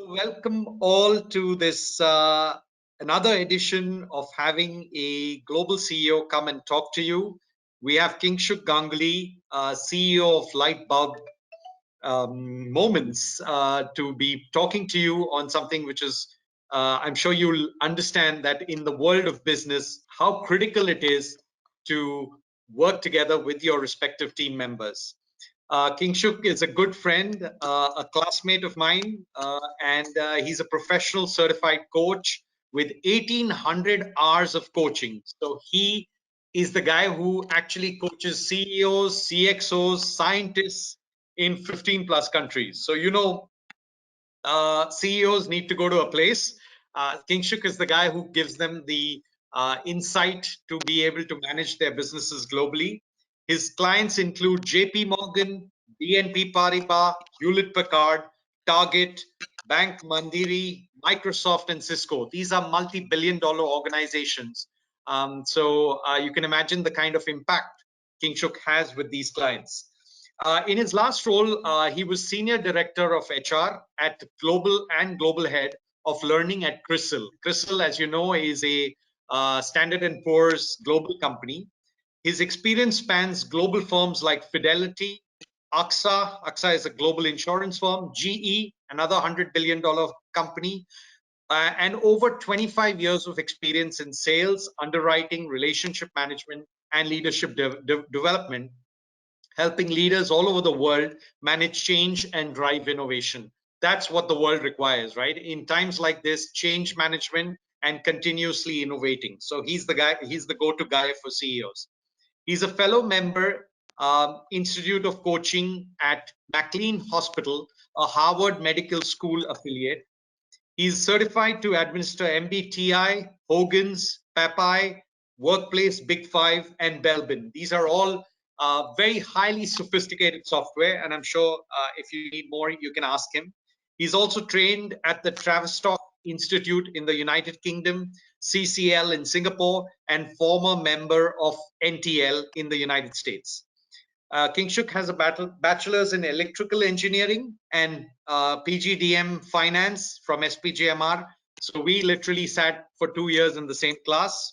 Welcome all to this another edition of having a global CEO come and talk to you. We have Kingshuk Ganguly, CEO of Lightbulb Moments, to be talking to you on something which is, I'm sure you'll understand that in the world of business, how critical it is to work together with your respective team members. Kingshuk is a good friend, a classmate of mine, and he's a professional certified coach with 1,800 hours of coaching. So he is the guy who actually coaches CEOs, CXOs, scientists in 15 plus countries. So, CEOs need to go to a place. Kingshuk is the guy who gives them the insight to be able to manage their businesses globally. His clients include JP Morgan, BNP Paribas, Hewlett Packard, Target, Bank Mandiri, Microsoft, and Cisco. These are multi-billion dollar organizations. So you can imagine the kind of impact Kingshuk has with these clients. In his last role, he was Senior Director of HR at Global Head of Learning at CRISIL. CRISIL, as you know, is a Standard & Poor's global company. His experience spans global firms like Fidelity, AXA. AXA is a global insurance firm, GE, another $100 billion company, and over 25 years of experience in sales, underwriting, relationship management, and leadership development, helping leaders all over the world manage change and drive innovation. That's what the world requires, right? In times like this, change management and continuously innovating. So he's the guy, he's the go-to guy for CEOs. He's a fellow member, Institute of Coaching at McLean Hospital, a Harvard Medical School affiliate. He's certified to administer MBTI, Hogan's, Papai, Workplace, Big Five, and Belbin. These are all very highly sophisticated software, and I'm sure if you need more, you can ask him. He's also trained at the Tavistock Institute in the United Kingdom, CCL in Singapore, and former member of NTL in the United States. Kingshuk has a bachelor's in electrical engineering and PGDM finance from SPJMR. So we literally sat for 2 years in the same class.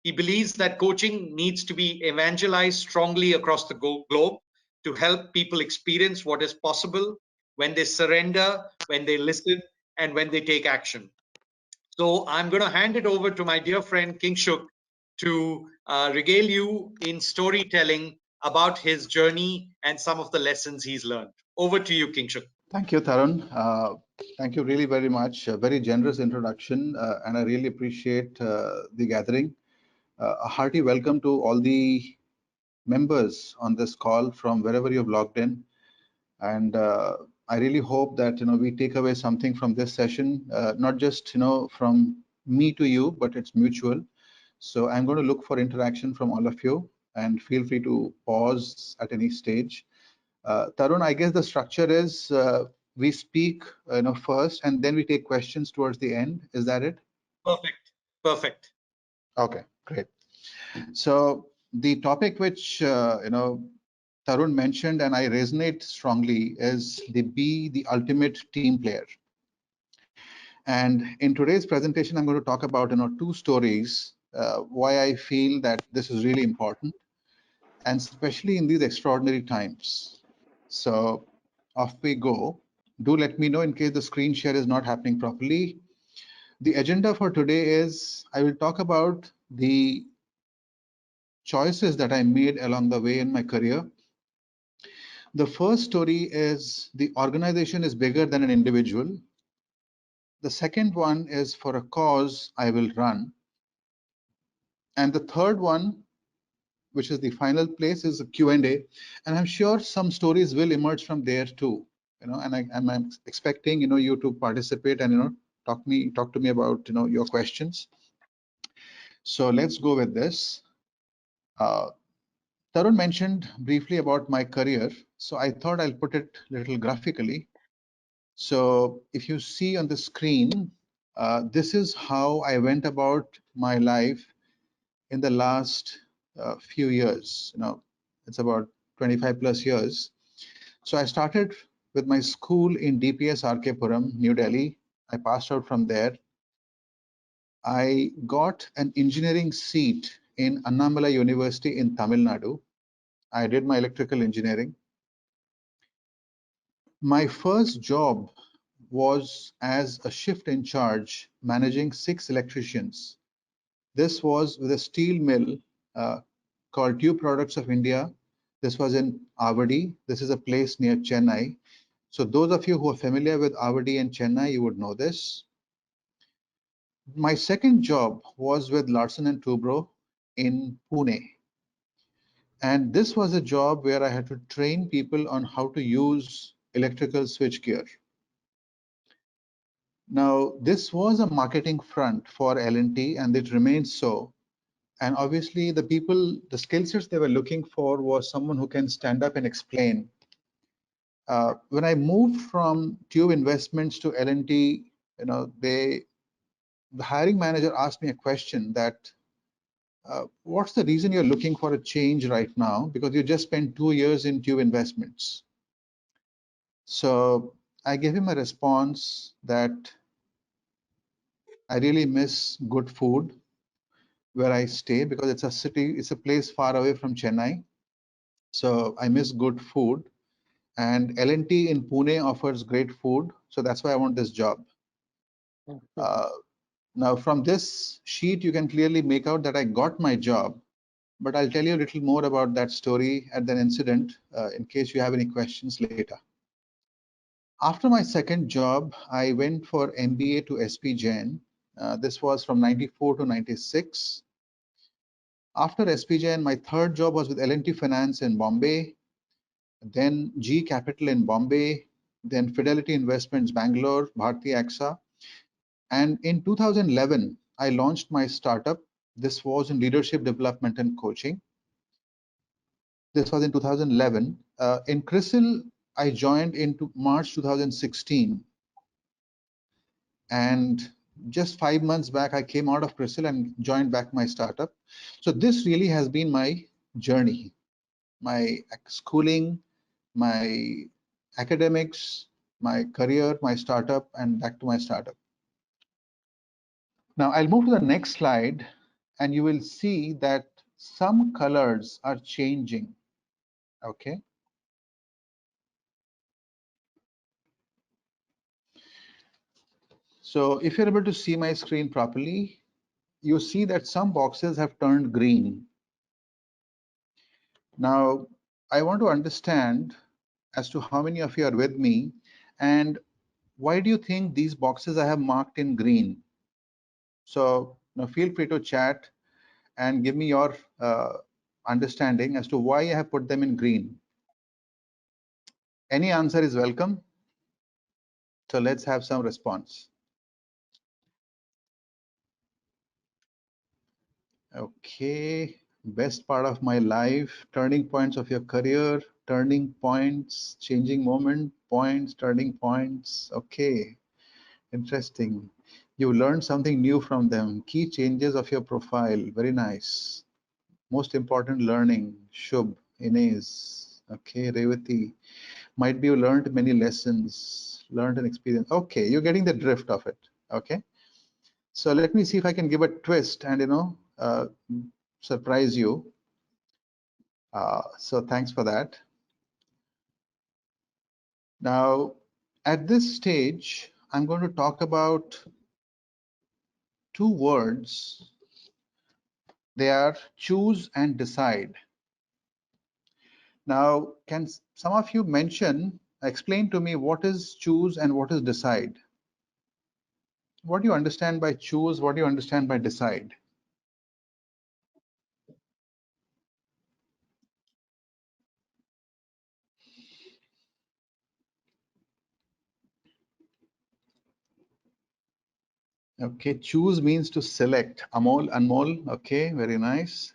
He believes that coaching needs to be evangelized strongly across the globe to help people experience what is possible when they surrender, when they listen, and when they take action. So I'm going to hand it over to my dear friend Kingshuk to regale you in storytelling about his journey and some of the lessons he's learned. Over to you, Kingshuk. Thank you, Tarun. Thank you really very much. A very generous introduction, and I really appreciate the gathering. A hearty welcome to all the members on this call from wherever you've logged in. And I really hope that we take away something from this session, not just from me to you, but it's mutual. So I'm going to look for interaction from all of you, and feel free to pause at any stage. Tarun, I guess the structure is we speak first, and then we take questions towards the end. Is that it? Perfect. Okay, great. So the topic which Tarun mentioned, and I resonate strongly, is be the ultimate team player. And in today's presentation, I'm going to talk about 2 stories, why I feel that this is really important, and especially in these extraordinary times. So off we go. Do let me know in case the screen share is not happening properly. The agenda for today is I will talk about the choices that I made along the way in my career. The first story is the organization is bigger than an individual. The second one is for a cause I will run. And the third one, which is the final place, is a Q&A. And I'm sure some stories will emerge from there too. And I'm expecting you to participate and talk to me about your questions. So let's go with this. Tarun mentioned briefly about my career, so I thought I'll put it a little graphically. So if you see on the screen, this is how I went about my life in the last few years. It's about 25 plus years. So I started with my school in DPS RK Puram, New Delhi, I passed out from there. I got an engineering seat in Annamala University in Tamil Nadu. I did my electrical engineering. My first job was as a shift in charge managing 6 electricians. This was with a steel mill called Tube Products of India. This was in Avadi. This is a place near Chennai. So those of you who are familiar with Avadi and Chennai, you would know this. My second job was with Larsen and Toubro in Pune. And this was a job where I had to train people on how to use electrical switchgear. Now, this was a marketing front for L&T, and it remains so. And obviously, the people, the skill sets they were looking for was someone who can stand up and explain. When I moved from Tube Investments to L&T, the hiring manager asked me a question that, what's the reason you're looking for a change right now? Because you just spent 2 years in Tube Investments. So I gave him a response that I really miss good food where I stay because it's a city, it's a place far away from Chennai. So I miss good food, and L&T in Pune offers great food. So that's why I want this job. Now from this sheet, you can clearly make out that I got my job, but I'll tell you a little more about that story at that incident in case you have any questions later. After my second job, I went for MBA to SP Jain. This was from 94 to 96. After SP Jain, my third job was with L&T Finance in Bombay, then G Capital in Bombay, then Fidelity Investments Bangalore, Bharti AXA. And in 2011, I launched my startup. This was in leadership development and coaching. This was in 2011. In CRISIL, I joined in March 2016. And just 5 months back, I came out of CRISIL and joined back my startup. So this really has been my journey, my schooling, my academics, my career, my startup, and back to my startup. Now I'll move to the next slide, and you will see that some colors are changing. Okay. So if you're able to see my screen properly, you see that some boxes have turned green. Now, I want to understand as to how many of you are with me, and why do you think these boxes I have marked in green? So now feel free to chat and give me your understanding as to why I have put them in green. Any answer is welcome. So let's have some response. Okay, best part of my life, turning points of your career, turning points, changing moment, points, turning points. Okay, interesting. You learned something new from them. Key changes of your profile. Very nice. Most important learning. Shubh, Inez. Okay, Revati. Might be you learned many lessons, learned an experience. Okay, you're getting the drift of it. Okay. So let me see if I can give a twist and surprise you. So thanks for that. Now, at this stage, I'm going to talk about 2 words. They are choose and decide. Now, can some of you explain to me what is choose and what is decide? What do you understand by choose? What do you understand by decide? Okay, choose means to select. Amol, Anmol, okay, very nice.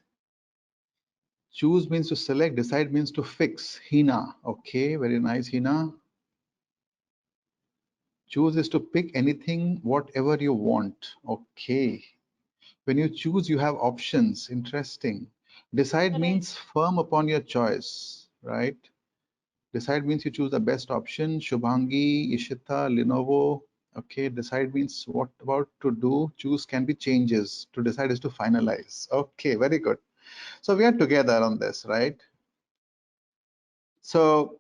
Choose means to select, decide means to fix. Hina, okay, very nice, Hina. Choose is to pick anything, whatever you want. Okay. When you choose, you have options. Interesting. Decide means firm upon your choice, right? Decide means you choose the best option. Shubhangi, Ishita, Lenovo. Okay, decide means what about to do, choose can be changes, to decide is to finalize. Okay, very good. So we are together on this, right? So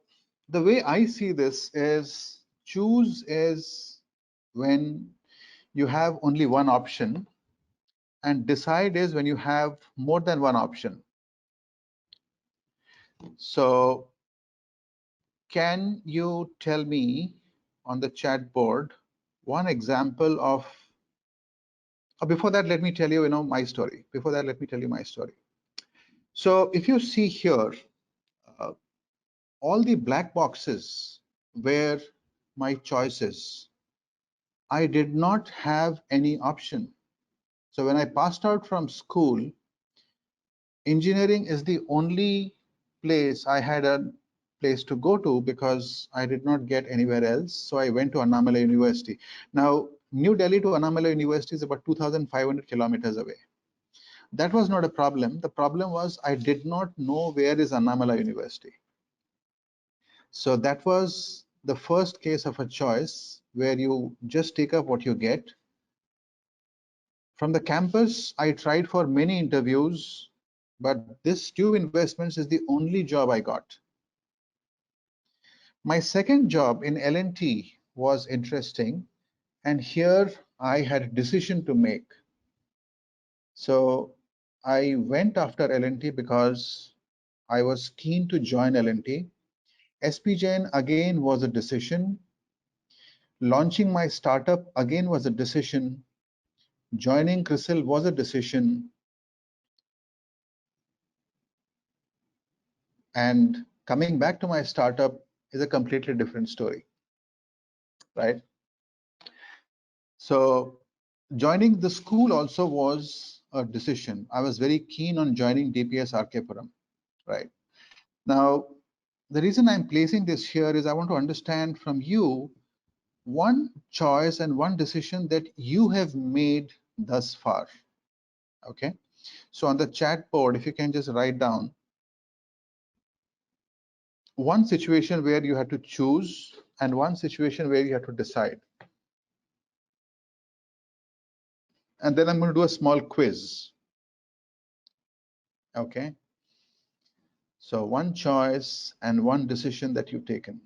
the way I see this is choose is when you have only one option, and decide is when you have more than one option. So can you tell me on the chat board one example of, before that, let me tell you, my story. Before that, let me tell you my story. So if you see here, uh, all the black boxes were my choices. I did not have any option. So when I passed out from school, engineering is the only place I had a place to go to because I did not get anywhere else. So I went to Annamala University. Now, New Delhi to Annamala University is about 2,500 kilometers away. That was not a problem. The problem was I did not know where is Annamala University. So that was the first case of a choice where you just take up what you get. From the campus, I tried for many interviews, but this Tube Investments is the only job I got. My second job in L&T was interesting, and here I had a decision to make. So I went after L&T because I was keen to join L&T. SP Jain again was a decision. Launching my startup again was a decision. Joining CRISIL was a decision. And coming back to my startup is a completely different story, right? So joining the school also was a decision. I was very keen on joining DPS Arkepuram, right? Now, the reason I'm placing this here is I want to understand from you one choice and one decision that you have made thus far, okay? So on the chat board, if you can just write down one situation where you had to choose and one situation where you had to decide. And then I'm going to do a small quiz. Okay. So one choice and one decision that you've taken.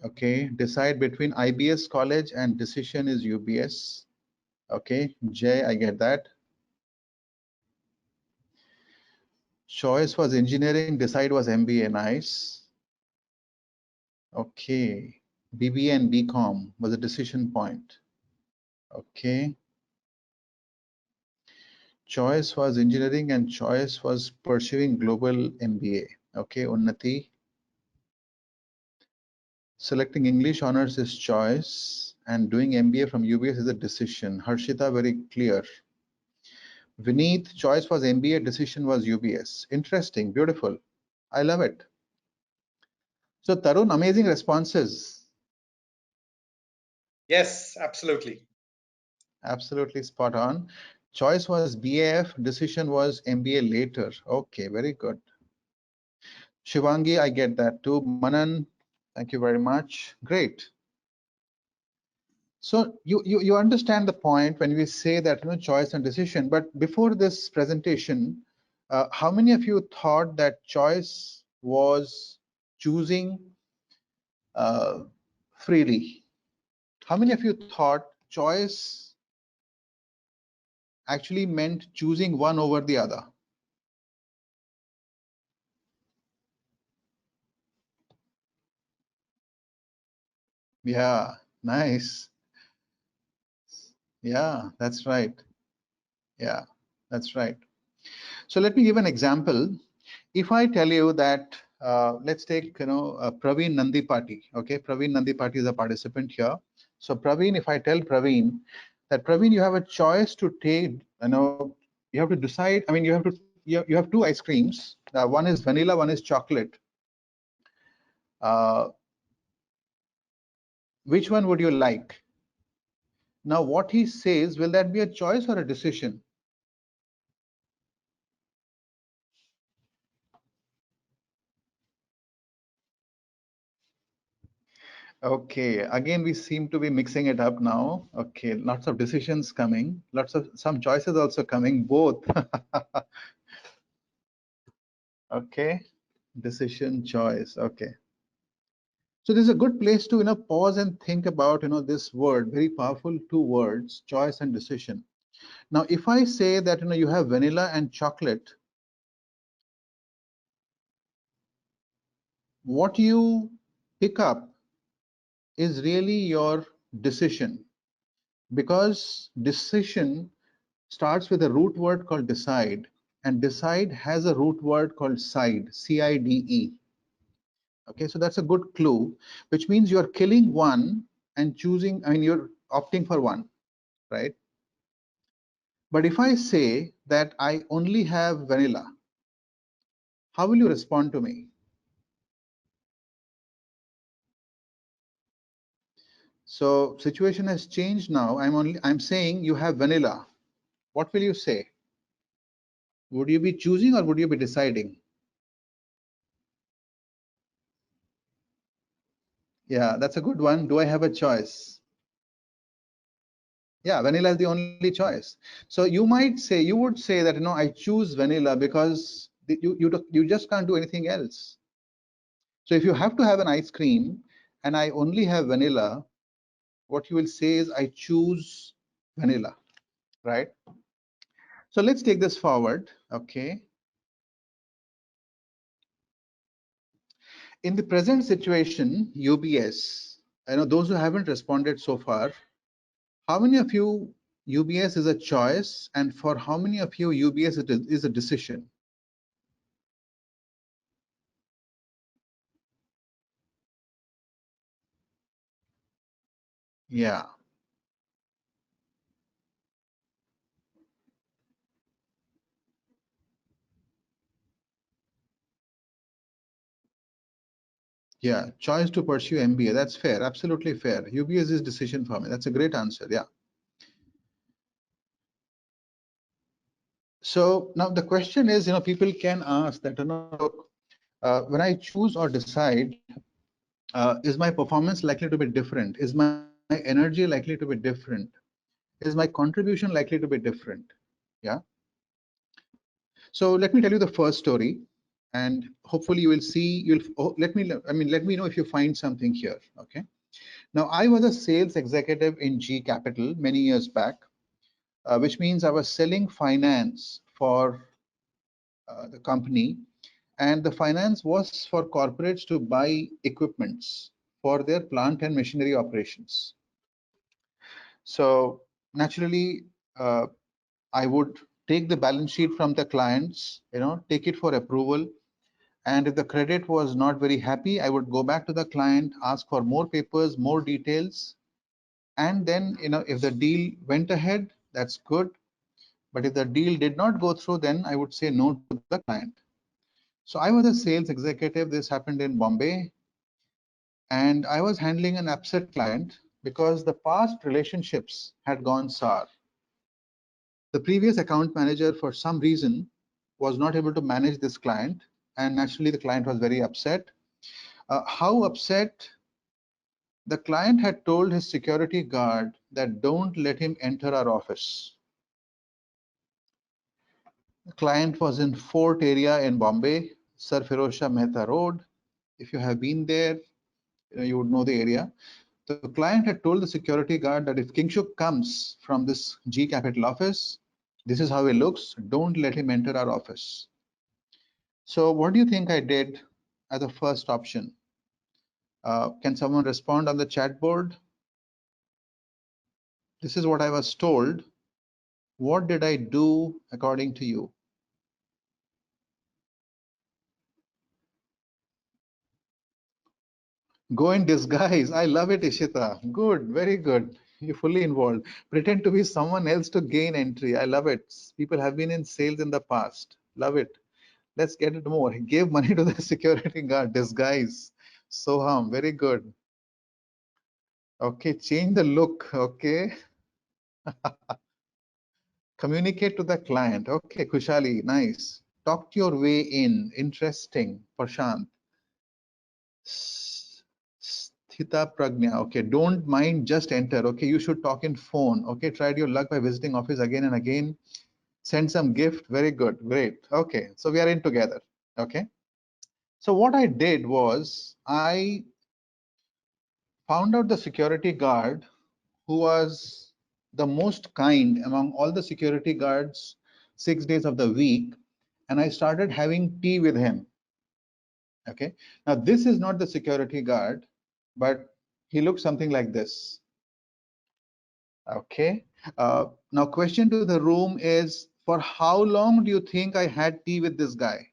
Okay. Decide between IBS college and decision is UBS. Okay. Jay, I get that. Choice was engineering, decide was MBA. Nice. Okay. BBA and BCom was a decision point. Okay. Choice was engineering and choice was pursuing global MBA. Okay, Unnati. Selecting English honors is choice and doing MBA from UBS is a decision. Harshita, very clear. Vineet, choice was MBA, decision was UBS. Interesting, beautiful. I love it. So Tarun, amazing responses. Yes, absolutely. Absolutely spot on. Choice was BAF, decision was MBA later. Okay, very good. Shivangi, I get that too. Manan, thank you very much. Great. So you understand the point when we say that choice and decision. But before this presentation, how many of you thought that choice was choosing freely? How many of you thought choice actually meant choosing one over the other? Yeah, nice. Yeah, that's right. Yeah, that's right. So let me give an example. If I tell you that, let's take, Praveen Nandipati. Okay, Praveen Nandipati is a participant here. So Praveen, if I tell Praveen that Praveen, you have a choice to take, you have to decide. I mean, you have two ice creams. One is vanilla, one is chocolate. Uh, which one would you like? Now, what he says, will that be a choice or a decision? Okay, again, we seem to be mixing it up now. Okay, lots of decisions coming, lots of some choices also coming, both. Okay, decision, choice. Okay. So this is a good place to pause and think about this word, very powerful two words, choice and decision. Now, if I say that you have vanilla and chocolate, what you pick up is really your decision, because decision starts with a root word called decide, and decide has a root word called side, C-I-D-E. Okay, so that's a good clue, which means you're killing one and choosing, I mean, you're opting for one, right? But if I say that I only have vanilla, how will you respond to me? So situation has changed now. I'm saying you have vanilla. What will you say? Would you be choosing or would you be deciding? Yeah, that's a good one. Do I have a choice? Yeah, vanilla is the only choice. So you would say that I choose vanilla because you just can't do anything else. So if you have to have an ice cream and I only have vanilla, what you will say is I choose vanilla, right? So let's take this forward. Okay. In the present situation, UBS, I know those who haven't responded so far, how many of you UBS is a choice, and for how many of you UBS is a decision? Yeah. Yeah, choice to pursue MBA. That's fair, absolutely fair. UBS is decision for me. That's a great answer. Yeah. So now the question is, people can ask that, when I choose or decide, is my performance likely to be different? Is my energy likely to be different? Is my contribution likely to be different? Yeah. So let me tell you the first story, and hopefully you will see. Let me know if you find something here. Okay. Now I was a sales executive in G Capital many years back, which means I was selling finance for the company, and the finance was for corporates to buy equipments for their plant and machinery operations. So naturally, I would take the balance sheet from the clients, take it for approval. And if the credit was not very happy, I would go back to the client, ask for more papers, more details. And then, if the deal went ahead, that's good. But if the deal did not go through, then I would say no to the client. So I was a sales executive. This happened in Bombay. And I was handling an upset client because the past relationships had gone sour. The previous account manager, for some reason, was not able to manage this client, and naturally the client was very upset. How upset? The client had told his security guard that don't let him enter our office. The client was in Fort area in Bombay, Sir Firozshah Mehta Road. If you have been there, you would know the area. The client had told the security guard that if Kingshuk comes from this G Capital office, this is how he looks, don't let him enter our office. So what do you think I did as a first option? Can someone respond on the chat board? This is what I was told. What did I do according to you? Go in disguise. I love it, Ishita. Good, very good. You're fully involved. Pretend to be someone else to gain entry. I love it. People have been in sales in the past. Love it. Let's get it more. He gave money to the security guard. Disguise. Soham, very good. Okay, change the look. Okay. Communicate to the client. Okay, Kushali, nice. Talk your way in. Interesting. Prashant. Hita Pragnya. Okay, don't mind, just enter. Okay, you should talk in phone. Okay, tried your luck by visiting office again and again. Send some gift. Very good. Great. Okay, so we are in together. Okay. So what I did was I found out the security guard who was the most kind among all the security guards 6 days of the week, and I started having tea with him. Okay, now this is not the security guard, but he looks something like this. Okay, now question to the room is, for how long do you think I had tea with this guy?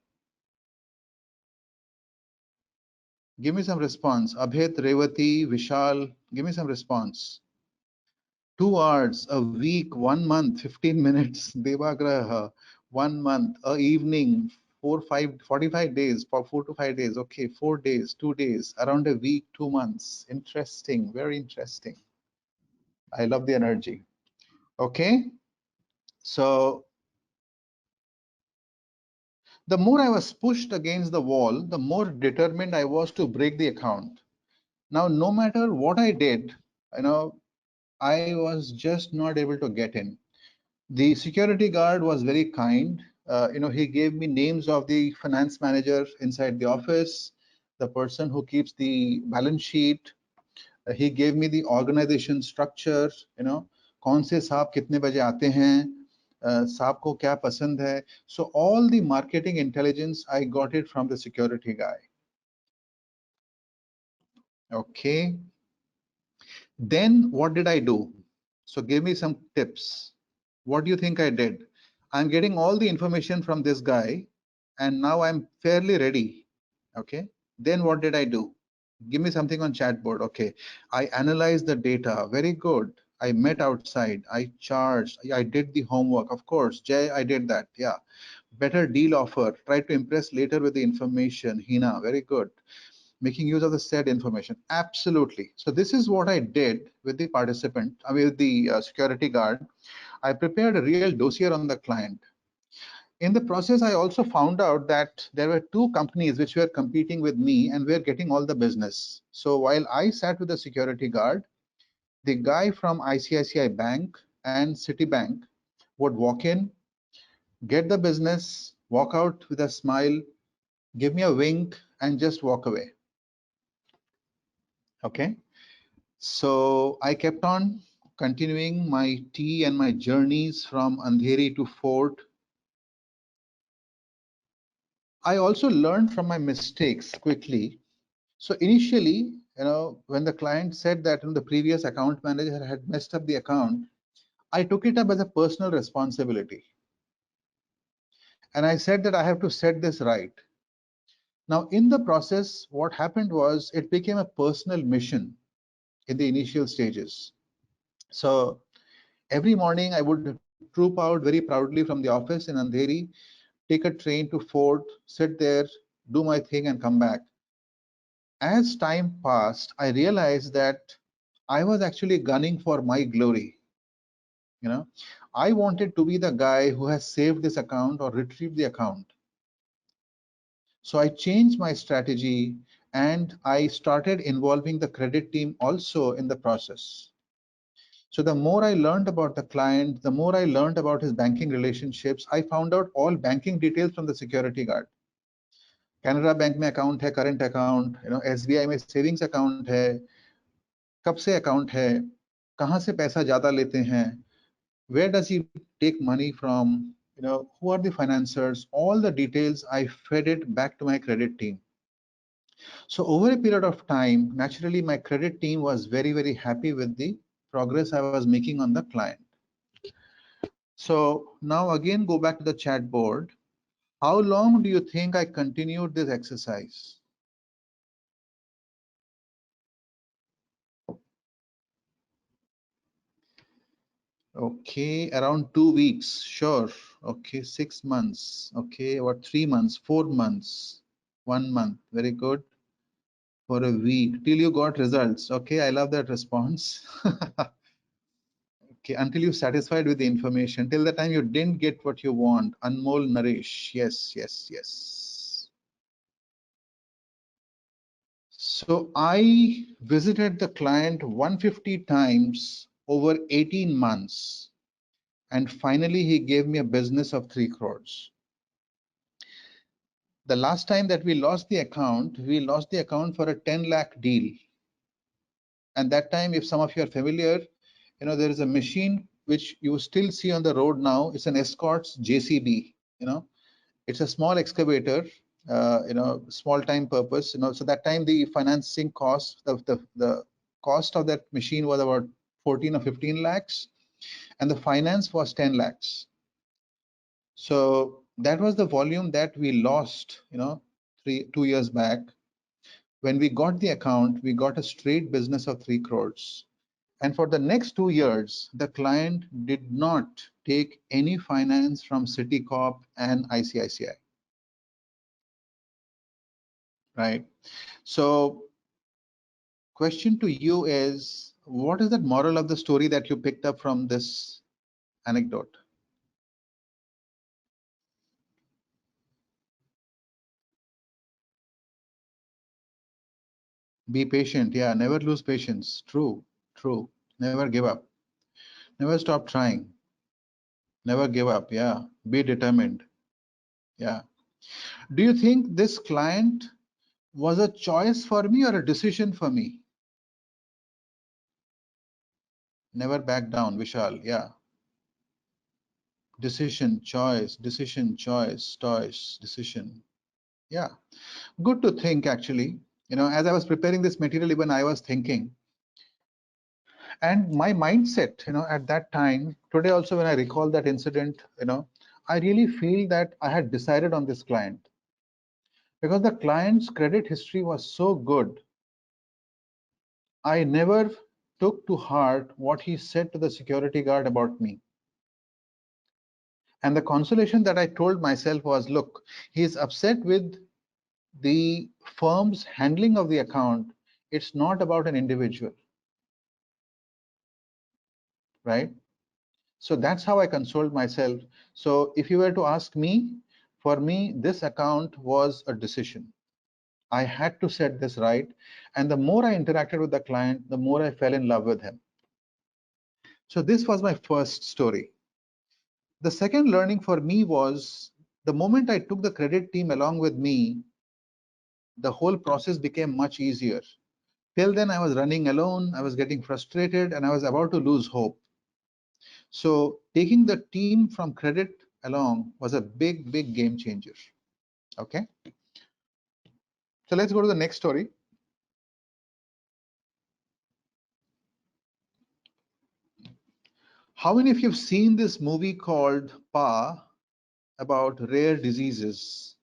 Give me some response. Abhit, Revati, Vishal, give me some response. 2 hours, a week, 1 month, 15 minutes, Devagraha, 1 month, a evening, 45 days, for 4 to 5 days. Okay, 4 days, 2 days, around a week, 2 months. Interesting, very interesting. I love the energy. Okay, so the more I was pushed against the wall, the more determined I was to break the account. Now, no matter what I did, I was just not able to get in. The security guard was very kind. He gave me names of the finance manager inside the office, the person who keeps the balance sheet. He gave me the organization structure. कौन से साहब कितने बजे आते हैं, साहब को क्या पसंद है. So all the marketing intelligence I got it from the security guy. Okay. Then what did I do? So give me some tips. What do you think I did? I'm getting all the information from this guy, and now I'm fairly ready. Okay. Then what did I do? Give me something on chat board. Okay. I analyzed the data. Very good. I met outside. I charged. I did the homework. Of course, Jay, I did that. Yeah. Better deal offer. Try to impress later with the information. Hina, very good. Making use of the said information. Absolutely. So this is what I did with the participant, with the security guard. I prepared a real dossier on the client. In the process, I also found out that there were two companies which were competing with me and were getting all the business. So while I sat with the security guard, the guy from ICICI Bank and Citibank would walk in, get the business, walk out with a smile, give me a wink, and just walk away. Okay. So I kept on continuing my tea and my journeys from Andheri to Fort. I also learned from my mistakes quickly. So initially, when the client said that the previous account manager had messed up the account, I took it up as a personal responsibility. And I said that I have to set this right. Now, in the process, what happened was it became a personal mission in the initial stages. So every morning I would troop out very proudly from the office in Andheri, take a train to Fort, sit there, do my thing and come back. As time passed, I realized that I was actually gunning for my glory. I wanted to be the guy who has saved this account or retrieved the account. So I changed my strategy and I started involving the credit team also in the process. So the more I learned about the client, the more I learned about his banking relationships, I found out all banking details from the security guard. Canada Bank में account है, current account, SBI में savings account है, कब से account है, कहाँ से पैसा ज़्यादा लेते हैं, where does he take money from, who are the financiers, all the details I fed it back to my credit team. So over a period of time, naturally my credit team was very, very happy with the progress I was making on the client. So now again, go back to the chat board. How long do you think I continued this exercise? Okay, around 2 weeks, sure. Okay, 6 months. Okay, what 3 months, 4 months, 1 month, very good. For a week, till you got results. Okay, I love that response. Okay, until you're satisfied with the information, till the time you didn't get what you want. Anmol Naresh, yes, yes, yes. So I visited the client 150 times over 18 months, and finally he gave me a business of 3 crores. The last time that we lost the account for a 10 lakh deal. And that time, if some of you are familiar, there is a machine which you still see on the road now. It's an Escorts JCB. It's a small excavator. Small time purpose. So that time the financing cost, the cost of that machine was about 14 or 15 lakhs, and the finance was 10 lakhs. So that was the volume that we lost. 2 years back. When we got the account, we got a straight business of 3 crores. And for the next 2 years, the client did not take any finance from Citicorp and ICICI, right? So question to you is, what is that moral of the story that you picked up from this anecdote? Be patient. Yeah, never lose patience. True, true. Never give up. Never stop trying. Never give up. Yeah, be determined. Yeah. Do you think this client was a choice for me or a decision for me? Never back down, Vishal. Yeah. Decision, choice, decision. Yeah. Good to think, actually. As I was preparing this material, even I was thinking. And my mindset, at that time, today also, when I recall that incident, I really feel that I had decided on this client because the client's credit history was so good. I never took to heart what he said to the security guard about me. And the consolation that I told myself was, look, he is upset with the firm's handling of the account. It's not about an individual, right? So that's how I consoled myself. So if you were to ask me, for me, this account was a decision. I had to set this right. And the more I interacted with the client, the more I fell in love with him. So this was my first story. The second learning for me was the moment I took the credit team along with me, the whole process became much easier. Till then, I was running alone, I was getting frustrated, and I was about to lose hope. So taking the team from credit along was a big, big game changer. Okay. So let's go to the next story. How many of you have seen this movie called Pa about rare diseases?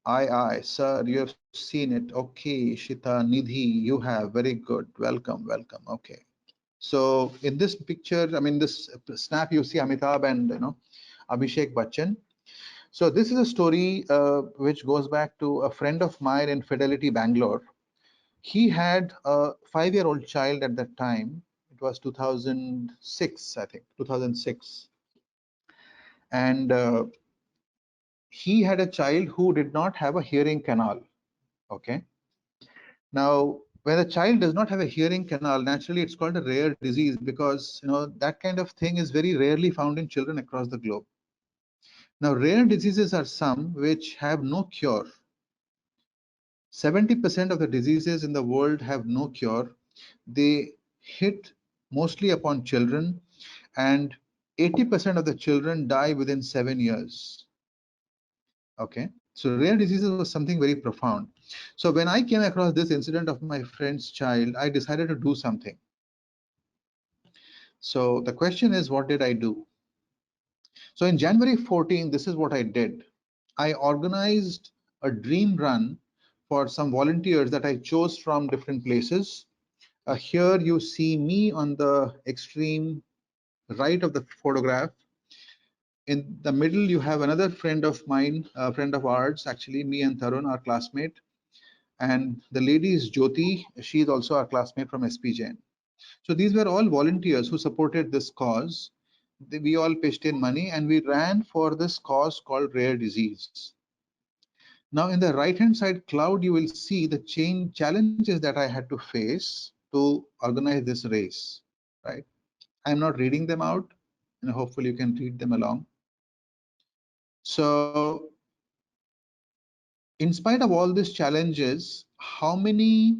Aye, sir, you have seen it. Okay, Shita, Nidhi, you have. Very good. Welcome, welcome. Okay. So in this picture, I mean, this snap, you see Amitabh and Abhishek Bachchan. So this is a story which goes back to a friend of mine in Fidelity, Bangalore. He had a 5-year-old child at that time. It was 2006, I think, 2006. And he had a child who did not have a hearing canal. Okay. Now, when a child does not have a hearing canal, naturally it's called a rare disease because that kind of thing is very rarely found in children across the globe. Now, rare diseases are some which have no cure. 70% of the diseases in the world have no cure. They hit mostly upon children, and 80% of the children die within 7 years. Okay, so rare diseases was something very profound. So when I came across this incident of my friend's child, I decided to do something. So the question is, what did I do? So in January 14, this is what I did. I organized a dream run for some volunteers that I chose from different places. Here you see me on the extreme right of the photograph. In the middle, you have another friend of mine, a friend of ours, actually, me and Tarun, our classmate. And the lady is Jyoti. She is also our classmate from SP Jain. So these were all volunteers who supported this cause. We all pitched in money and we ran for this cause called rare disease. Now, in the right-hand side cloud, you will see the challenges that I had to face to organize this race, right? I'm not reading them out, and hopefully you can read them along. So, in spite of all these challenges, how many,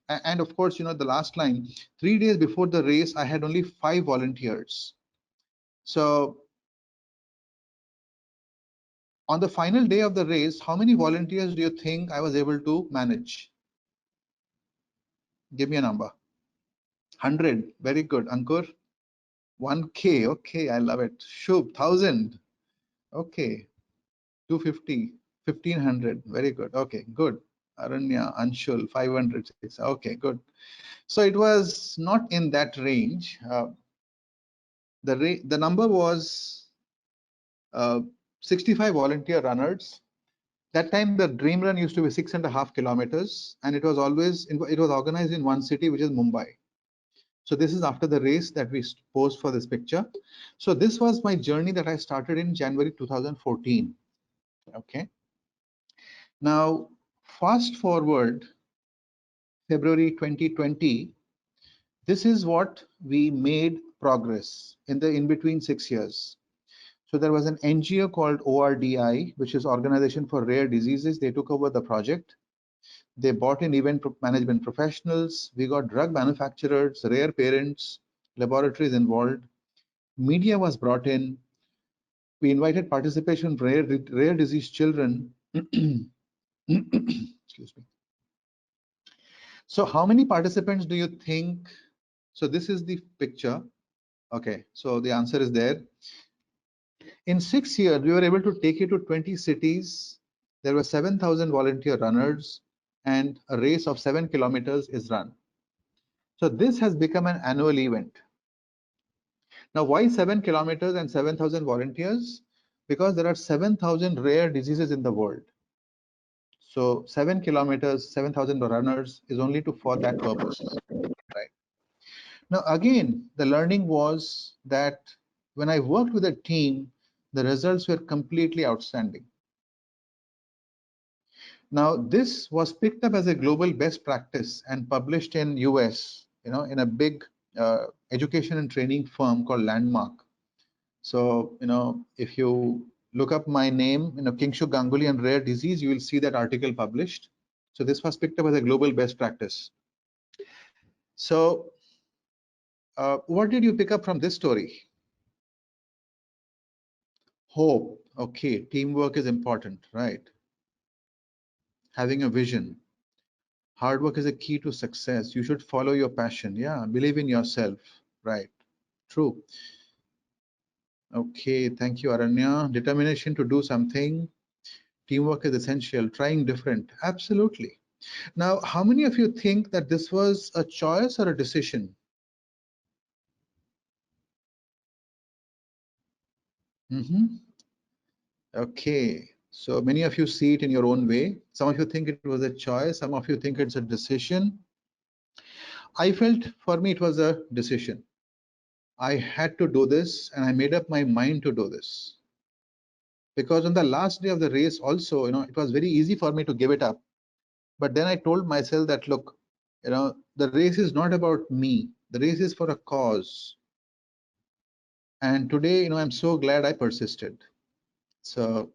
and of course, the last line, 3 days before the race, I had only 5 volunteers. So, on the final day of the race, how many volunteers do you think I was able to manage? Give me a number. 100. Very good. Ankur? 1K. Okay, I love it. Shubh, 1,000. Okay. 250. 1,500. Very good. Okay, good. Aranya, Anshul, 500. Okay, good. So it was not in that range. The number was 65 volunteer runners. That time the dream run used to be 6.5 kilometers, and it was organized in one city, which is Mumbai. So this is after the race that we posed for this picture. So this was my journey that I started in January 2014. Okay. Now fast forward February 2020. This is what we made progress in the in between 6 years. So there was an NGO called ORDI, which is Organization for Rare Diseases. They took over the project. They brought in event management professionals. We got drug manufacturers, rare parents, laboratories involved. Media was brought in. We invited participation from rare disease children. Excuse me. So how many participants do you think? So this is the picture. Okay, so the answer is there. In 6 years, we were able to take it to 20 cities. There were 7,000 volunteer runners, and a race of 7 kilometers is run. So this has become an annual event. Now, why 7 kilometers and 7,000 volunteers? Because there are 7,000 rare diseases in the world. So 7 kilometers, 7,000 runners is only for that purpose, right? Now, again, the learning was that when I worked with a team, the results were completely outstanding. Now, this was picked up as a global best practice and published in US, in a big education and training firm called Landmark. So, if you look up my name, Kingshuk Ganguly and rare disease, you will see that article published. So this was picked up as a global best practice. So what did you pick up from this story? Hope. Okay, teamwork is important, right? Having a vision. Hard work is a key to success. You should follow your passion. Yeah, believe in yourself, right? True. Okay, thank you, Aranya. Determination to do something. Teamwork is essential. Trying different. Absolutely. Now, how many of you think that this was a choice or a decision? Okay, so many of you see it in your own way. Some of you think it was a choice. Some of you think it's a decision. I felt for me it was a decision. I had to do this, and I made up my mind to do this. Because on the last day of the race also, it was very easy for me to give it up. But then I told myself that, look, the race is not about me. The race is for a cause. And today, I'm so glad I persisted. So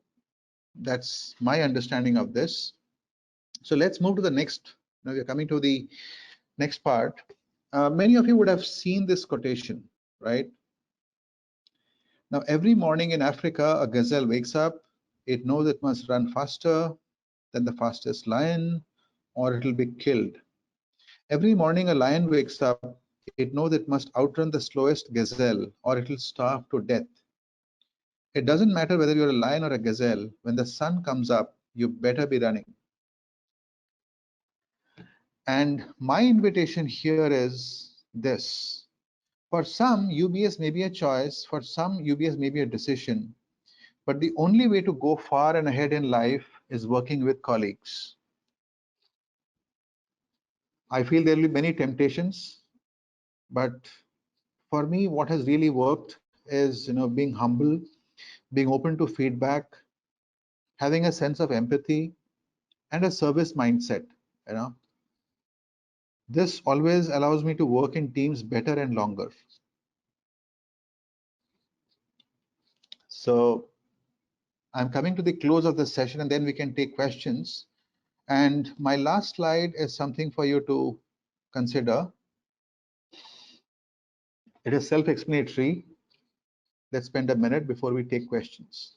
that's my understanding of this. So let's move to the next. Now we're coming to the next part. Many of you would have seen this quotation, right? Now, every morning in Africa, a gazelle wakes up. It knows it must run faster than the fastest lion, or it will be killed. Every morning, a lion wakes up. It knows it must outrun the slowest gazelle, or it will starve to death. It doesn't matter whether you're a lion or a gazelle. When the sun comes up, you better be running. And my invitation here is this. For some, UBS may be a choice. For some, UBS may be a decision. But the only way to go far and ahead in life is working with colleagues. I feel there will be many temptations, but for me, what has really worked is, being humble, being open to feedback, having a sense of empathy, and a service mindset. You know, this always allows me to work in teams better and longer. So I'm coming to the close of the session, and then we can take questions. And my last slide is something for you to consider. It is self-explanatory. Let's spend a minute before we take questions.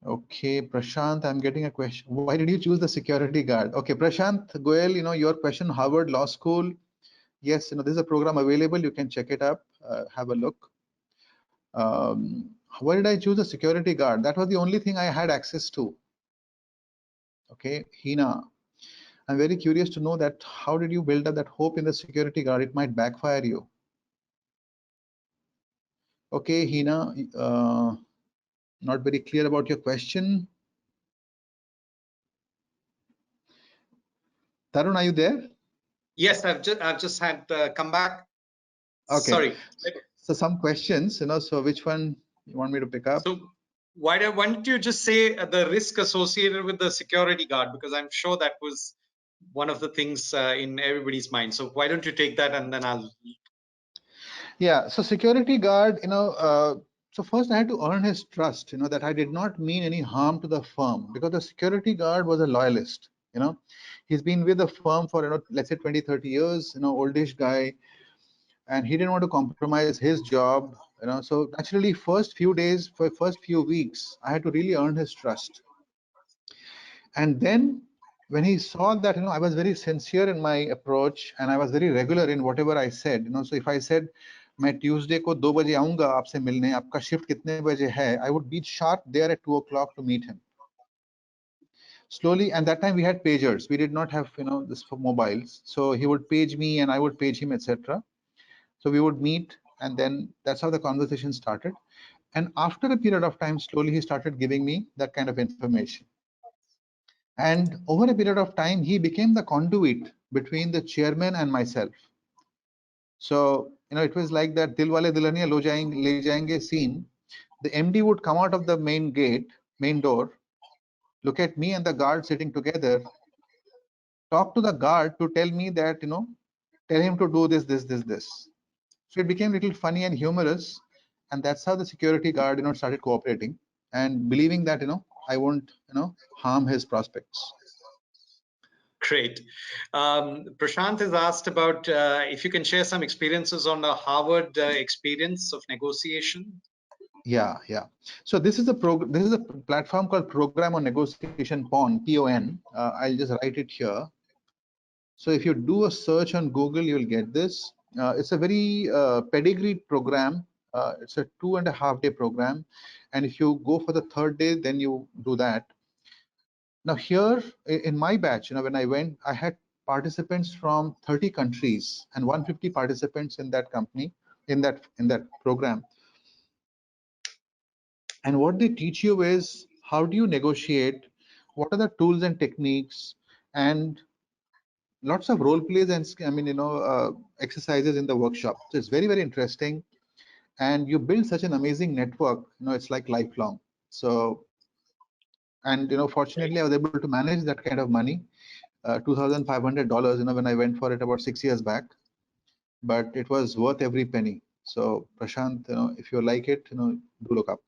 Okay, Prashant, I'm getting a question. Why did you choose the security guard? Okay, Prashant Goel, your question, Harvard Law School. Yes, there's a program available. You can check it up, have a look. Why did I choose a security guard? That was the only thing I had access to. Okay, Hina, I'm very curious to know that how did you build up that hope in the security guard? It might backfire you. Okay, Hina, not very clear about your question. Tarun, are you there? Yes, I've just had come back. Okay. Sorry. So some questions, so which one you want me to pick up? So why don't you just say the risk associated with the security guard? Because I'm sure that was one of the things in everybody's mind. So why don't you take that, and then I'll. Yeah, so security guard, so first I had to earn his trust, that I did not mean any harm to the firm, because the security guard was a loyalist. He's been with the firm for, let's say 20, 30 years, oldish guy, and he didn't want to compromise his job, so naturally first few days, for first few weeks, I had to really earn his trust. And then when he saw that, I was very sincere in my approach, and I was very regular in whatever I said, so if I said, मैं Tuesday को 2 बजे आऊंगा आपसे मिलने, आपका shift कितने बजे है, I would be sharp there at 2 o'clock to meet him. Slowly, and that time we had pagers. We did not have, this for mobiles. So he would page me and I would page him, etc. So we would meet, and then that's how the conversation started. And after a period of time, slowly he started giving me that kind of information. And over a period of time, he became the conduit between the chairman and myself. So, it was like that Dil Wale Dulhaniya Le Jayenge scene. The MD would come out of the main door, look at me and the guard sitting together, talk to the guard to tell me that, tell him to do this, this, this, this. So it became a little funny and humorous. And that's how the security guard, started cooperating and believing that, I won't, harm his prospects. Great. Prashant has asked about if you can share some experiences on the Harvard experience of negotiation. Yeah. So this is a platform called Program on Negotiation, PON. I'll just write it here. So if you do a search on Google, you'll get this. It's a very pedigree program. It's a 2.5 day program, and if you go for the third day, then you do that. Now here in my batch, when I went, I had participants from 30 countries and 150 participants in that company, in that program. And what they teach you is how do you negotiate, what are the tools and techniques, and lots of role plays and exercises in the workshop. So it's very, very interesting, and you build such an amazing network. It's like lifelong. So, and fortunately, I was able to manage that kind of money, $2,500. When I went for it about 6 years back, but it was worth every penny. So, Prashant, if you like it, do look up.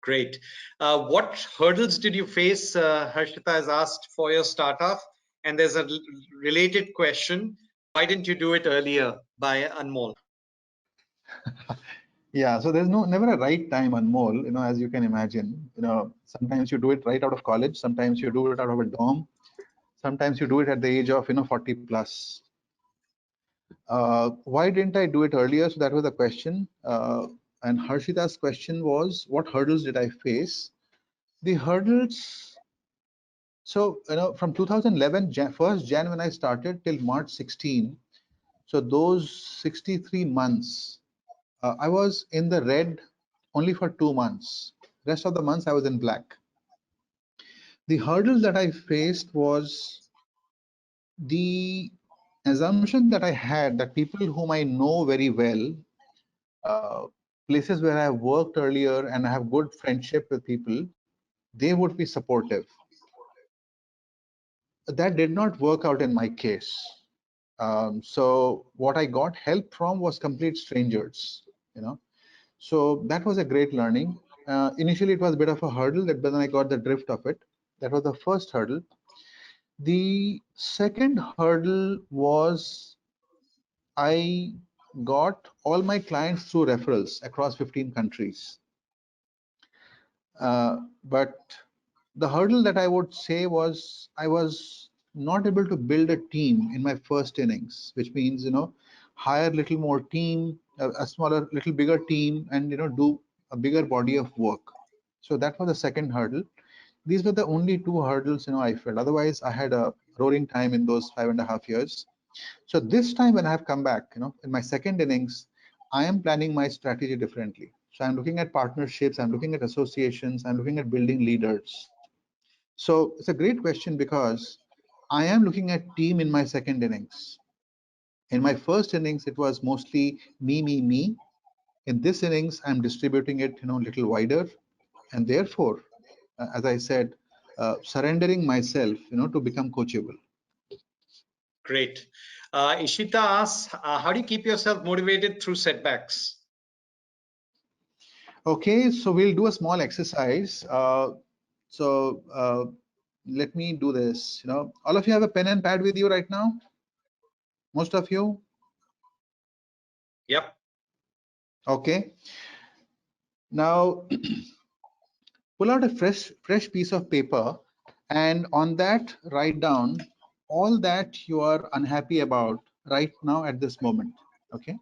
Great. What hurdles did you face? Harshita has asked for your startup, and there's a related question. Why didn't you do it earlier by Anmol? Yeah, so there's never a right time, Anmol, as you can imagine. Sometimes you do it right out of college, sometimes you do it out of a dorm, sometimes you do it at the age of 40 plus. Why didn't I do it earlier? So that was the question. And Harshita's question was, what hurdles did I face? The hurdles, so from 2011 1st Jan when I started till March 16, so those 63 months, I was in the red only for 2 months. Rest of the months I was in black. The hurdle that I faced was the assumption that I had that people whom I know very well, places where I have worked earlier and I have good friendship with people, they would be supportive. that did not work out in my case. So what I got help from was complete strangers, you know. So that was a great learning. Initially, it was a bit of a hurdle, but then I got the drift of it. That was the first hurdle. The second hurdle was I got all my clients through referrals across 15 countries. But the hurdle that I would say was I was not able to build a team in my first innings, which means, hire little more team, a smaller, little bigger team, and, do a bigger body of work. So that was the second hurdle. These were the only two hurdles, I felt. Otherwise, I had a roaring time in those 5.5 years. So this time when I have come back, in my second innings, I am planning my strategy differently. So I'm looking at partnerships, I'm looking at associations, I'm looking at building leaders. So it's a great question because I am looking at team in my second innings. In my first innings, it was mostly me, me, me. In this innings, I'm distributing it, a little wider, and therefore, as I said, surrendering myself, to become coachable. Great. Ishita asks, how do you keep yourself motivated through setbacks? Okay, so we'll do a small exercise. So let me do this. All of you have a pen and pad with you right now? Most of you? Yep. Okay. Now pull out a fresh piece of paper, and on that write down all that you are unhappy about right now at this moment. Okay.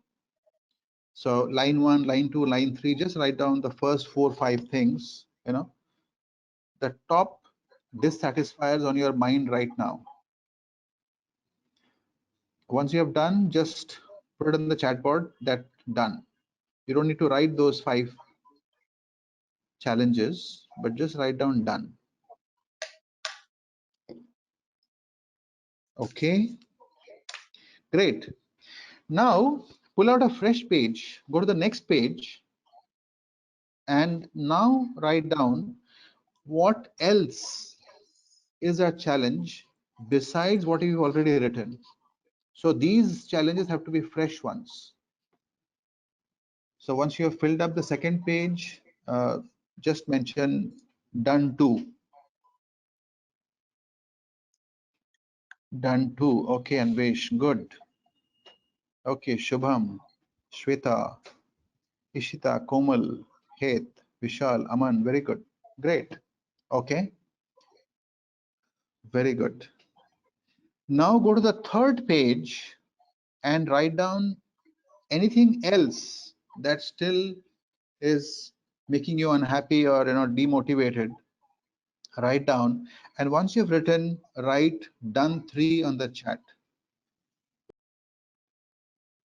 So line 1, line 2, line 3, just write down the first 4 5 things, the top dissatisfiers on your mind right now. Once you have done, just put it on the chat board that done. You don't need to write those 5 challenges, but just write down done. Okay, great. Now pull out a fresh page, go to the next page, and now write down what else is a challenge besides what you've already written. So these challenges have to be fresh ones. So once you have filled up the second page, just mention done too. Done too. Okay, Anvesh, good. Okay, Shubham, Shweta, Ishita, Komal, Het, Vishal, Aman, very good. Great. Okay, very good. Now go to the third page and write down anything else that still is making you unhappy or demotivated. Write down, and once you've written, write done 3 on the chat.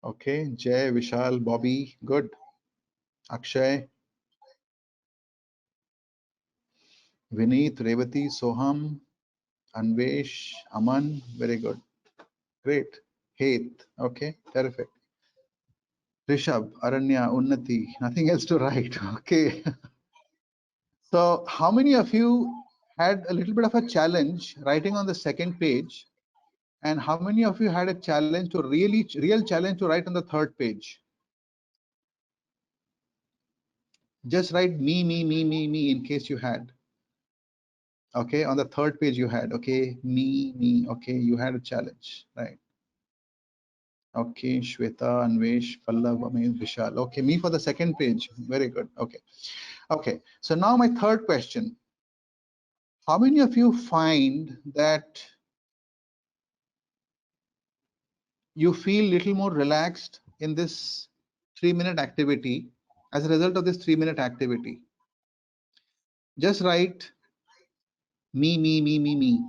Okay, Jay, Vishal, Bobby, good. Akshay, Vineet, Revati, Soham, Anvesh, Aman, very good. Great. Heth, okay, terrific. Rishabh, Aranya, Unnati, nothing else to write. Okay. So how many of you had a little bit of a challenge writing on the second page? And how many of you had a challenge to real challenge to write on the third page? Just write me, me, me, me, me in case you had. Okay, on the third page you had, okay, me, me, okay, you had a challenge, right? Okay, Shweta, Anvesh, Pallav, Amin, Vishal. Okay, me for the second page. Very good. Okay. Okay. So now my third question. How many of you find that you feel little more relaxed in this 3-minute activity as a result of this 3-minute activity? Just write me, me, me, me, me.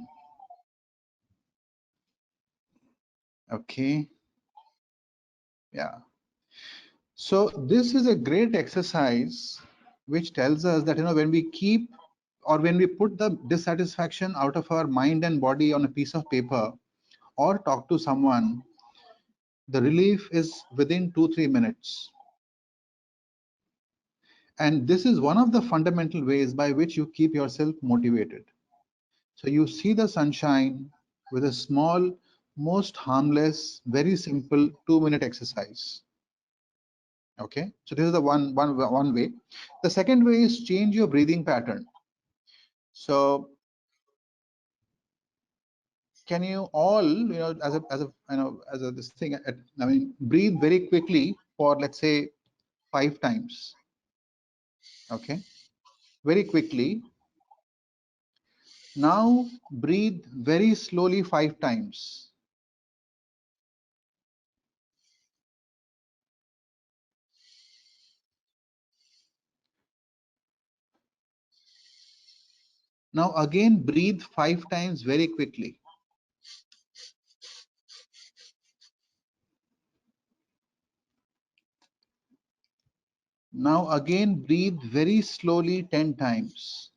Okay. Yeah. So this is a great exercise which tells us that when we keep or when we put the dissatisfaction out of our mind and body on a piece of paper or talk to someone, the relief is within 2-3 minutes. And this is one of the fundamental ways by which you keep yourself motivated. So you see the sunshine, with a small, most harmless, very simple 2-minute exercise. Okay, so this is the one way. The second way is change your breathing pattern. So can you all, as a this thing, I mean, breathe very quickly for, let's say, 5 times. Okay, very quickly. Now breathe very slowly 5 times. Now again breathe 5 times very quickly. Now again breathe very slowly 10 times.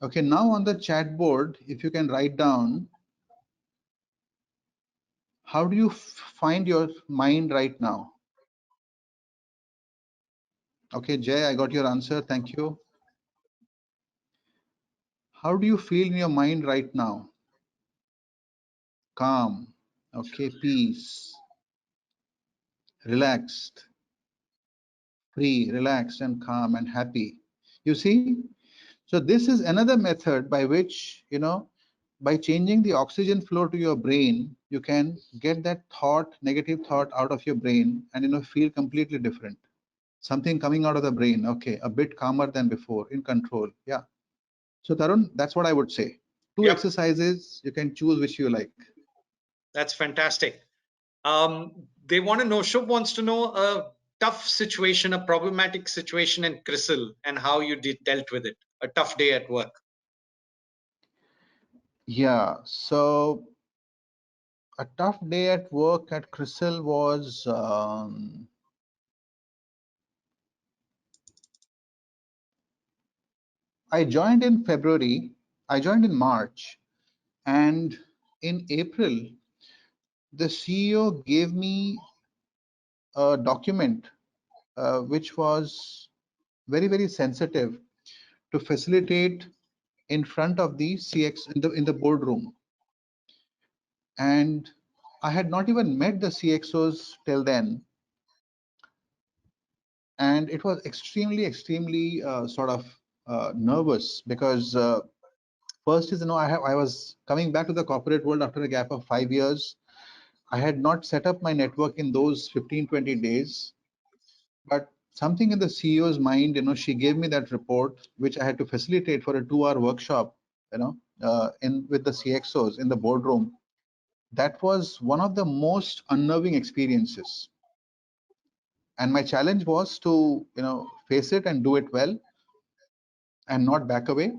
Okay, now on the chat board, if you can write down, how do you find your mind right now? Okay, Jay, I got your answer. Thank you. How do you feel in your mind right now? Calm. Okay, peace. Relaxed. Free, relaxed, and calm and happy. You see? So this is another method by which, by changing the oxygen flow to your brain, you can get that thought, negative thought out of your brain and, feel completely different. Something coming out of the brain. Okay, a bit calmer than before, in control. Yeah. So Tarun, that's what I would say. Two Yep, exercises, you can choose which you like. that's fantastic. They want to know, Shubh wants to know a tough situation, a problematic situation in CRISIL and how you dealt with it. A tough day at work. Yeah. So a tough day at work at CRISIL was I joined in February. I joined in March, and in April, the CEO gave me a document which was very, very sensitive to facilitate in front of the CX in the boardroom. And I had not even met the CXOs till then, and it was extremely sort of nervous because first is, I was coming back to the corporate world after a gap of 5 years. I had not set up my network in those 15-20 days, but something in the CEO's mind, she gave me that report, which I had to facilitate for a 2-hour workshop, in with the CXOs in the boardroom. That was one of the most unnerving experiences. And my challenge was to, face it and do it well and not back away.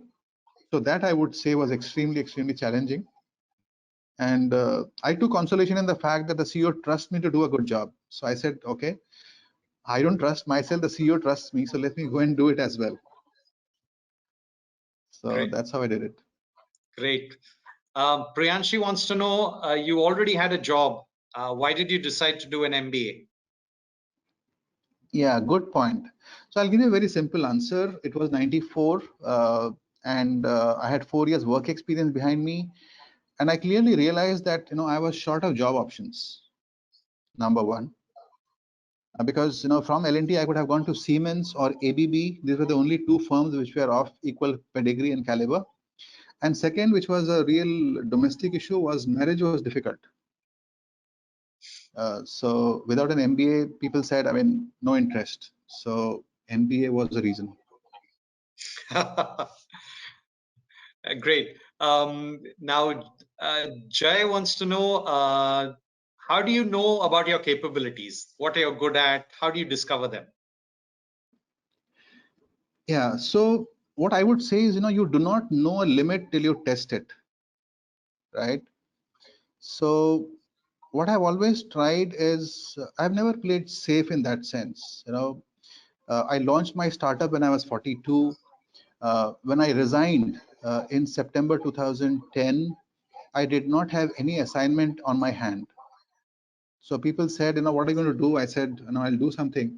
So that I would say was extremely challenging. And I took consolation in the fact that the CEO trusts me to do a good job. So I said, okay, I don't trust myself, the CEO trusts me, so let me go and do it as well. So Great. that's how I did it. Great. Priyanshi wants to know, you already had a job. Why did you decide to do an MBA? Yeah, good point. So I'll give you a very simple answer. It was 94, and I had 4 years work experience behind me. And I clearly realized that, I was short of job options, number one. Because, from L&T, I could have gone to Siemens or ABB. These were the only two firms which were of equal pedigree and caliber. And second, which was a real domestic issue, was marriage was difficult. So without an MBA, people said, I mean, no interest. So MBA was the reason. Great. Now, Jay wants to know, how do you know about your capabilities? What are you good at? How do you discover them? Yeah. So what I would say is, you do not know a limit till you test it, right? So what I've always tried is I've never played safe in that sense. I launched my startup when I was 42. When I resigned in September 2010, I did not have any assignment on my hand. So people said, what are you going to do? I said, I'll do something.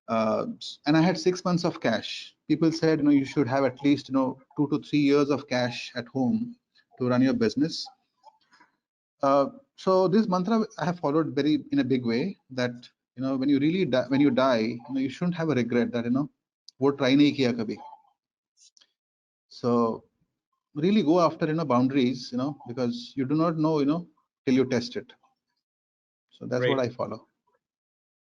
And I had 6 months of cash. People said, you should have at least, 2 to 3 years of cash at home to run your business. So this mantra I have followed very in a big way, that when you really when you die, you shouldn't have a regret that wo try nahi kiya kabhi. So really go after boundaries, because you do not know till you test it. So that's what Great. I follow.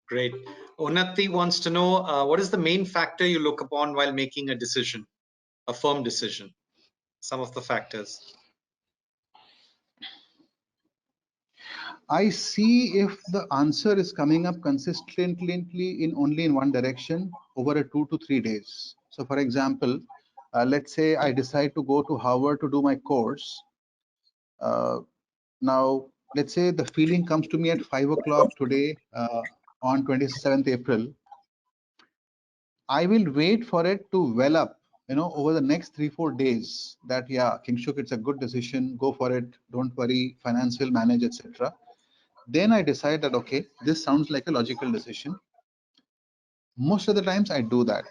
Great. Unnati wants to know what is the main factor you look upon while making a decision, a firm decision? Some of the factors. I see if the answer is coming up consistently in only in one direction over a 2 to 3 days. So for example, let's say I decide to go to Harvard to do my course. Now, let's say the feeling comes to me at 5 o'clock today on 27th April. I will wait for it to well up, over the next 3 4 days. That yeah, Kingshuk, it's a good decision. Go for it. Don't worry. Finance will manage, etc. Then I decide that okay, this sounds like a logical decision. Most of the times I do that,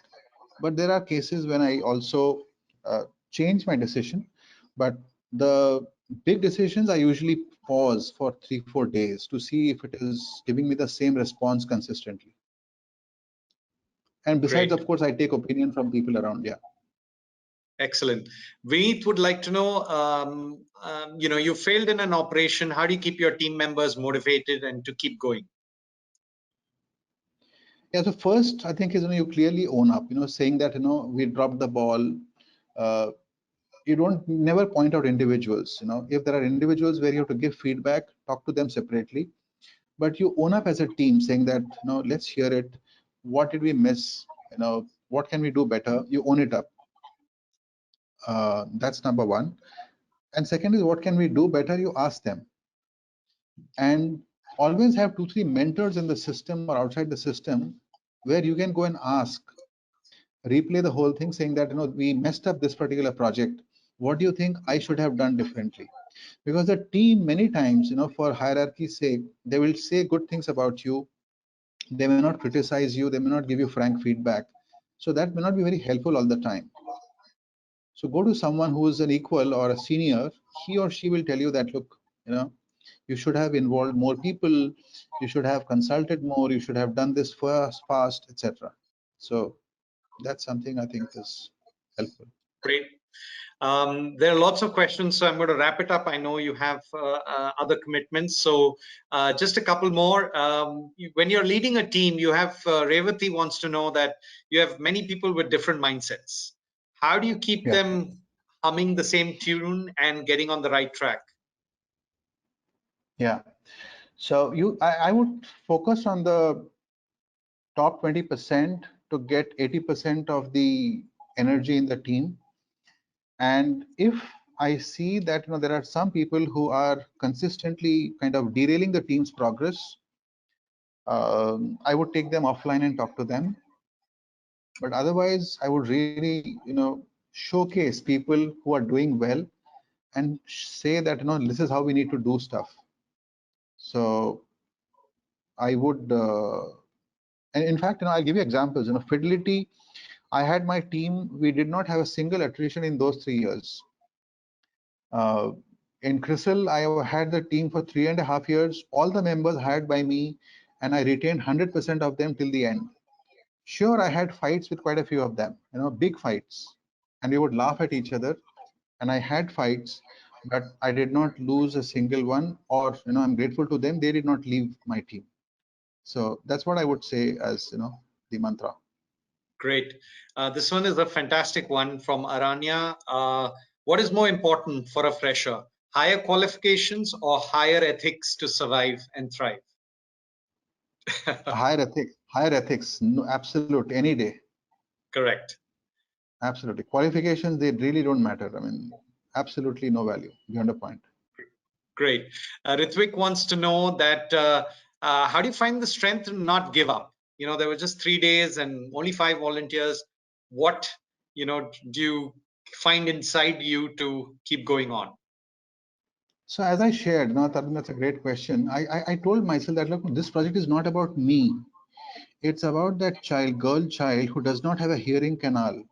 but there are cases when I also change my decision. But the big decisions I usually pause for 3 4 days to see if it is giving me the same response consistently. And besides, Great. of course, I take opinion from people around. Yeah. Excellent. Vineet would like to know, you failed in an operation. How do you keep your team members motivated and to keep going? Yeah. So first, I think is you clearly own up. Saying that we dropped the ball. Uh, you don't never point out individuals. If there are individuals where you have to give feedback, talk to them separately. But you own up as a team, saying that let's hear it. What did we miss? What can we do better? You own it up. That's number one. And second is, what can we do better? You ask them. And always have 2 3 mentors in the system or outside the system where you can go and ask, replay the whole thing, saying that we messed up this particular project. What do you think I should have done differently? Because the team many times, for hierarchy's sake, they will say good things about you. They may not criticize you. They may not give you frank feedback. So that may not be very helpful all the time. So go to someone who is an equal or a senior. He or she will tell you that, look, you should have involved more people. You should have consulted more. You should have done this fast, etc. So that's something I think is helpful. Great. There are lots of questions, so I'm going to wrap it up. I know you have other commitments, so just a couple more. When you're leading a team, you have Revati wants to know that you have many people with different mindsets. How do you keep Yeah. them humming the same tune and getting on the right track? Yeah. So I would focus on the top 20% to get 80% of the energy in the team. And if I see that there are some people who are consistently kind of derailing the team's progress, I would take them offline and talk to them. But otherwise, I would really showcase people who are doing well and say that this is how we need to do stuff. So I would, and in fact, I'll give you examples. Fidelity, I had my team. We did not have a single attrition in those 3 years. In CRISIL, I had the team for 3.5 years. All the members hired by me, and I retained 100% of them till the end. Sure, I had fights with quite a few of them, big fights, and we would laugh at each other. And I had fights, but I did not lose a single one. Or I'm grateful to them; they did not leave my team. So that's what I would say as the mantra. Great. This one is a fantastic one from Aranya. What is more important for a fresher? Higher qualifications or higher ethics to survive and thrive? Higher ethics, no, absolute, any day. Correct. Absolutely. Qualifications, they really don't matter. I mean, absolutely no value beyond a point. Great. Ritwik wants to know that how do you find the strength to not give up? There were just 3 days and only 5 volunteers. What, do you find inside you to keep going on? So as I shared, Tarun, that's a great question. I told myself that, look, this project is not about me. It's about that child, girl child who does not have a hearing canal.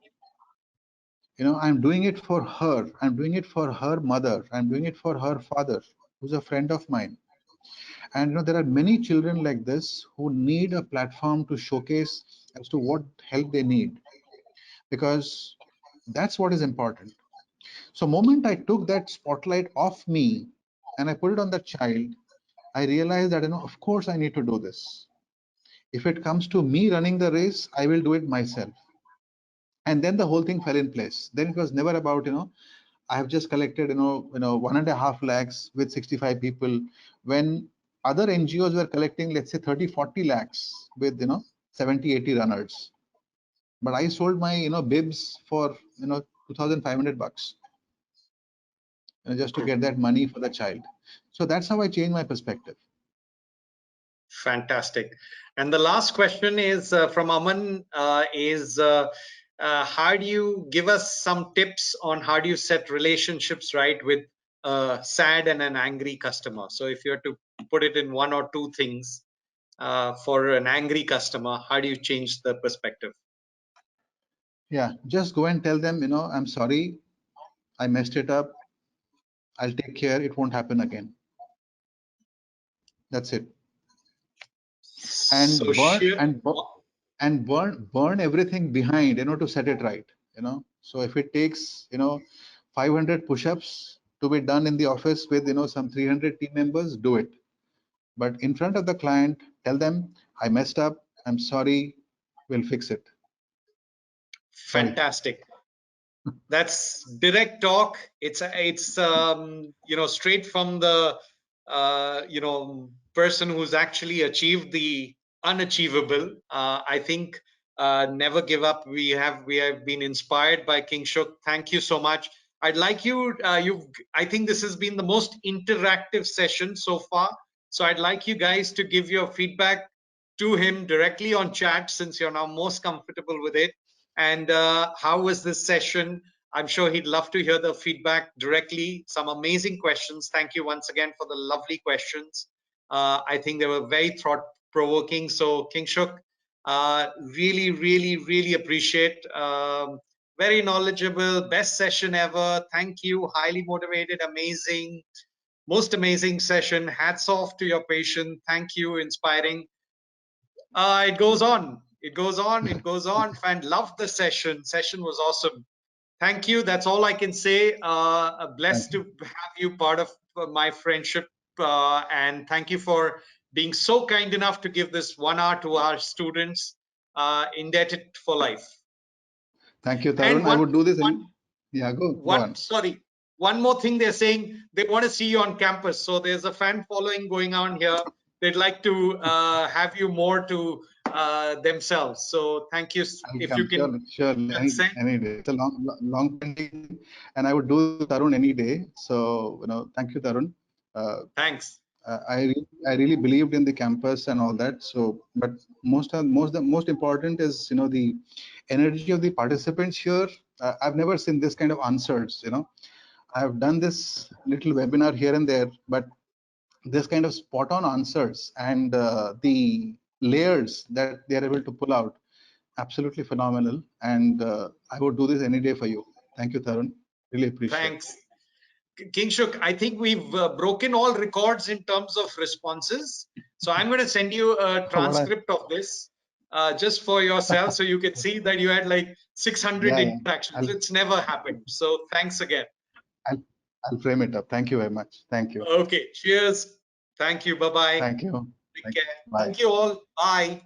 I'm doing it for her. I'm doing it for her mother. I'm doing it for her father, who's a friend of mine. And there are many children like this who need a platform to showcase as to what help they need, because that's what is important. So moment I took that spotlight off me and I put it on that child, I realized that, of course I need to do this. If it comes to me running the race, I will do it myself. And then the whole thing fell in place. Then it was never about, I have just collected, 1.5 lakhs with 65 people, when other NGOs were collecting, let's say 30, 40 lakhs with, 70, 80 runners. But I sold my, bibs for, 2,500 bucks, just to get that money for the child. So that's how I changed my perspective. Fantastic. And the last question is from Aman, how do you give us some tips on how do you set relationships right with a sad and an angry customer? So if you have to put it in one or two things for an angry customer, how do you change the perspective? Yeah, just go and tell them, I'm sorry, I messed it up. I'll take care. It won't happen again. That's it. So And burn sheer, burn everything behind, to set it right. So if it takes 500 push-ups to be done in the office with some 300 team members, do it. But in front of the client, tell them, I messed up, I'm sorry, we'll fix it. Sorry. fantastic. That's direct talk. It's straight from the person who's actually achieved the unachievable. I think never give up. We have been inspired by Kingshuk. Thank you so much. I'd like you. I think this has been the most interactive session so far. So I'd like you guys to give your feedback to him directly on chat, since you're now most comfortable with it. And how was this session? I'm sure he'd love to hear the feedback directly. Some amazing questions. Thank you once again for the lovely questions. I think they were very thought provoking. So Kingshuk, really, really, really appreciate. Very knowledgeable, best session ever. Thank you. Highly motivated, amazing, most amazing session. Hats off to your patient. Thank you. Inspiring. It goes on. It goes on. It goes on. And loved the session. Session was awesome. Thank you. That's all I can say. Blessed to have you part of my friendship. And thank you for being so kind enough to give this 1 hour to our students. Indebted for life. Thank you, And Tarun. I would do this. Yeah, go on. sorry, one more thing. They're saying they want to see you on campus. So there's a fan following going on here. They'd like to have you more to themselves. So thank you. I'll If you come, can surely, consent. any day. It's a long pending, and I would do Tarun any day. So, thank you, Tarun. Thanks. I really believed in the campus and all that. So, but the most important is, the energy of the participants here. I've never seen this kind of answers. I have done this little webinar here and there, but this kind of spot on answers and the layers that they are able to pull out, absolutely phenomenal. And I would do this any day for you. Thank you, Tarun. Really appreciate. Thanks. Kingshuk, I think we've broken all records in terms of responses. So I'm going to send you a transcript of this just for yourself, so you can see that you had like 600 Yeah. interactions. It's never happened. So thanks again. I'll frame it up. Thank you very much. Thank you. Okay. Cheers. Thank you. Bye-bye. Thank you. Take care. Bye. Thank you all. Bye.